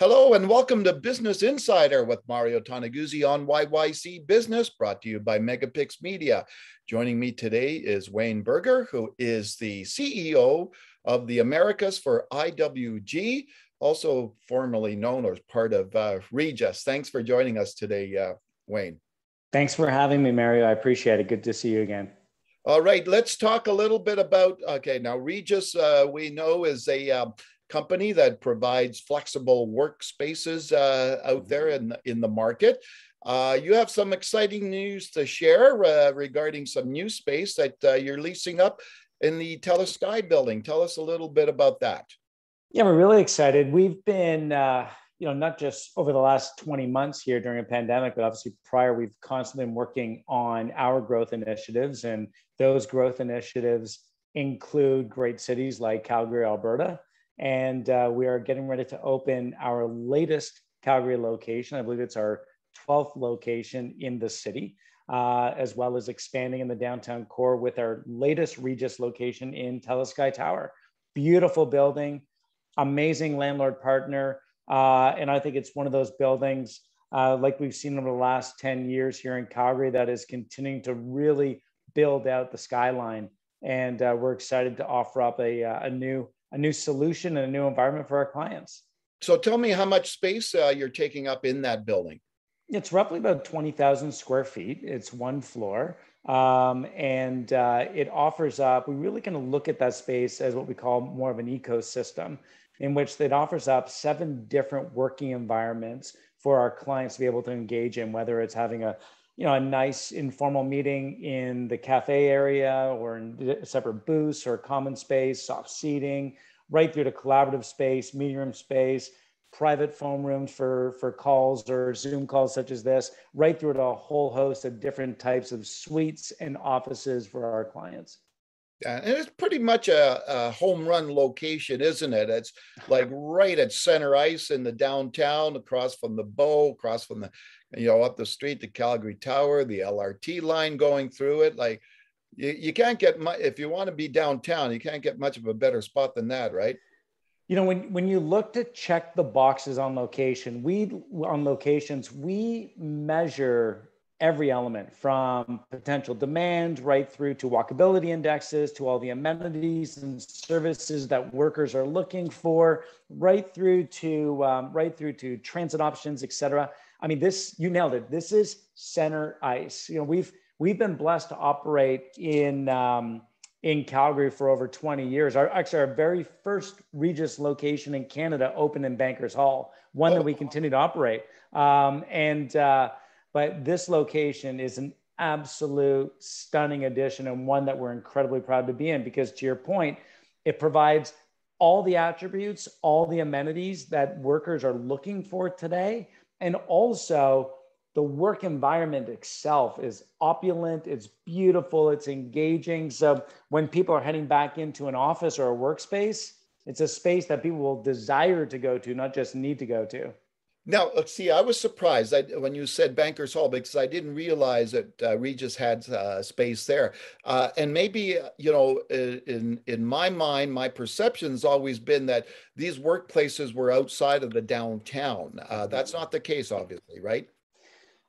Hello and welcome to Business Insider with Mario Toneguzzi on YYC Business, brought to you by MegaPixx Media. Joining me today is Wayne Berger, who is the CEO of the Americas for IWG, also formerly known as part of Regus. Thanks for joining us today, Wayne. Thanks for having me, Mario. I appreciate it. Good to see you again. All right, let's talk a little bit about, now Regus, we know is a company that provides flexible workspaces out there in the market. You have some exciting news to share regarding some new space that you're leasing up in the TELUS Sky building. Tell us a little bit about that. Yeah, we're really excited. We've been, not just over the last 20 months here during a pandemic, but obviously prior, we've constantly been working on our growth initiatives. And those growth initiatives include great cities like Calgary, Alberta. And we are getting ready to open our latest Calgary location. I believe it's our 12th location in the city, as well as expanding in the downtown core with our latest Regus location in TELUS Sky Tower. Beautiful building, amazing landlord partner. And I think it's one of those buildings like we've seen over the last 10 years here in Calgary that is continuing to really build out the skyline. And we're excited to offer up a new solution and a new environment for our clients. So tell me how much space you're taking up in that building. It's roughly about 20,000 square feet. It's one floor. And it offers up, we really kind of look at that space as what we call more of an ecosystem, in which it offers up 7 different working environments for our clients to be able to engage in, whether it's having a nice informal meeting in the cafe area or in separate booths or common space, soft seating, right through to collaborative space, meeting room space, private phone rooms for calls or Zoom calls such as this, right through to a whole host of different types of suites and offices for our clients. And it's pretty much a home run location, isn't it? It's like right at center ice in the downtown, across from the Bow, across from the, up the street, the Calgary Tower, the LRT line going through it. Like you can't get much, if you want to be downtown, you can't get much of a better spot than that, right? When you look to check the boxes on locations, we measure every element from potential demand right through to walkability indexes, to all the amenities and services that workers are looking for, right through to transit options, et cetera. I mean, you nailed it. This is center ice. We've been blessed to operate in Calgary for over 20 years. Our very first Regus location in Canada opened in Bankers Hall, one that we continue to operate. But this location is an absolute stunning addition and one that we're incredibly proud to be in because, to your point, it provides all the attributes, all the amenities that workers are looking for today. And also the work environment itself is opulent, it's beautiful, it's engaging. So when people are heading back into an office or a workspace, it's a space that people will desire to go to, not just need to go to. Now, let's see, I was surprised when you said Bankers Hall because I didn't realize that Regus had space there. And maybe, in my mind, my perception's always been that these workplaces were outside of the downtown. That's not the case, obviously, right?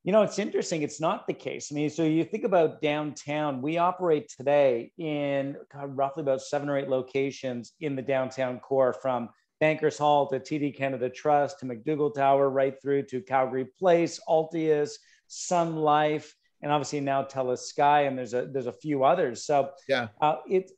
It's interesting. It's not the case. I mean, so you think about downtown, we operate today in roughly about 7 or 8 locations in the downtown core, from Bankers Hall to TD Canada Trust to McDougall Tower, right through to Calgary Place, Altius, Sun Life, and obviously now TELUS Sky, and there's a few others. So yeah, it's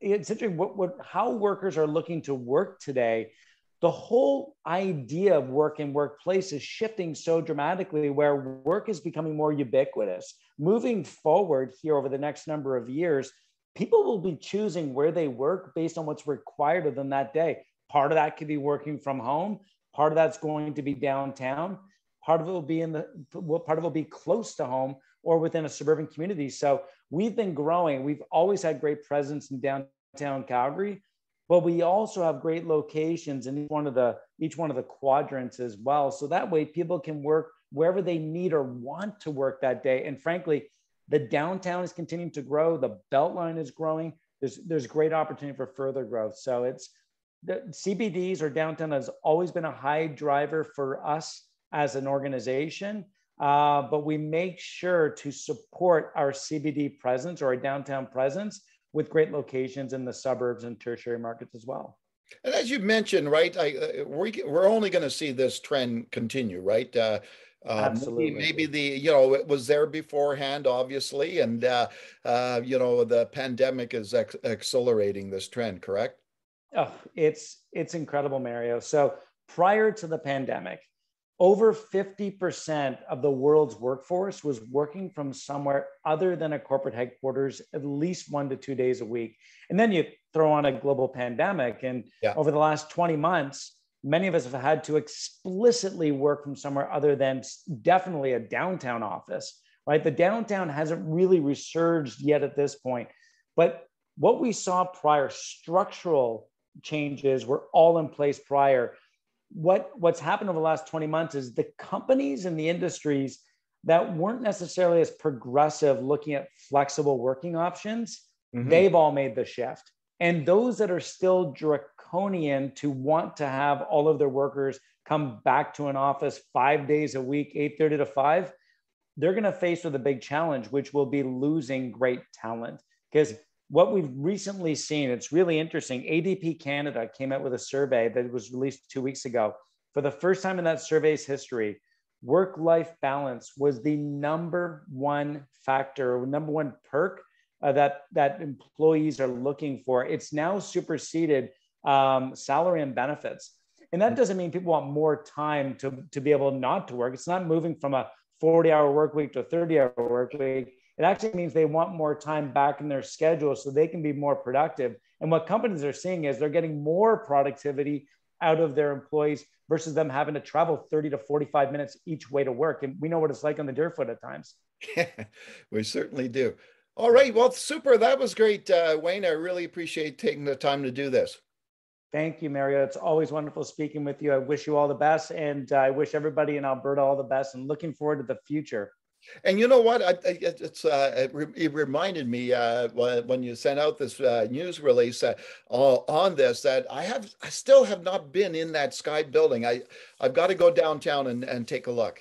interesting how workers are looking to work today. The whole idea of work and workplace is shifting so dramatically, where work is becoming more ubiquitous. Moving forward here over the next number of years, people will be choosing where they work based on what's required of them that day. Part of that could be working from home. Part of that's going to be downtown. Part of it will be close to home or within a suburban community. So we've been growing. We've always had great presence in downtown Calgary, but we also have great locations in each one of the quadrants as well. So that way people can work wherever they need or want to work that day. And frankly, the downtown is continuing to grow. The Beltline is growing. There's great opportunity for further growth. So the CBDs or downtown has always been a high driver for us as an organization, but we make sure to support our CBD presence or our downtown presence with great locations in the suburbs and tertiary markets as well. And as you mentioned, right, we're only going to see this trend continue, right? Absolutely. Maybe it was there beforehand, obviously, and the pandemic is accelerating this trend, correct? Oh, it's incredible, Mario. So prior to the pandemic, over 50% of the world's workforce was working from somewhere other than a corporate headquarters at least 1 to 2 days a week. And then you throw on a global pandemic. And over the last 20 months, many of us have had to explicitly work from somewhere other than definitely a downtown office, right? The downtown hasn't really resurged yet at this point. But what we saw prior, structural changes were all in place prior. What's happened over the last 20 months is the companies and the industries that weren't necessarily as progressive looking at flexible working options, they've all made the shift. And those that are still draconian to want to have all of their workers come back to an office 5 days a week, 8:30 to 5, they're going to face with a big challenge, which will be losing great talent. Because what we've recently seen, it's really interesting. ADP Canada came out with a survey that was released 2 weeks ago. For the first time in that survey's history, work-life balance was the number one factor, number one perk that employees are looking for. It's now superseded salary and benefits. And that doesn't mean people want more time to be able not to work. It's not moving from a 40-hour work week to a 30-hour work week. It actually means they want more time back in their schedule so they can be more productive. And what companies are seeing is they're getting more productivity out of their employees versus them having to travel 30 to 45 minutes each way to work. And we know what it's like on the Deerfoot at times. We certainly do. All right. Well, super. That was great, Wayne. I really appreciate taking the time to do this. Thank you, Mario. It's always wonderful speaking with you. I wish you all the best, and I wish everybody in Alberta all the best, and looking forward to the future. And you know what? It reminded me when you sent out this news release on this that I still have not been in that Sky building. I've got to go downtown and take a look.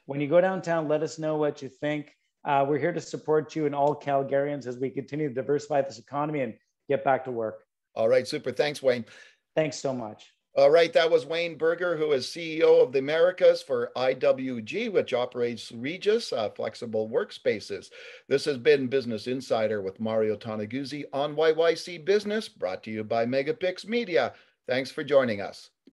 When you go downtown, let us know what you think. We're here to support you and all Calgarians as we continue to diversify this economy and get back to work. All right, super. Thanks, Wayne. Thanks so much. All right, that was Wayne Berger, who is CEO of the Americas for IWG, which operates Regus Flexible Workspaces. This has been Business Insider with Mario Toneguzzi on YYC Business, brought to you by MegaPixx Media. Thanks for joining us.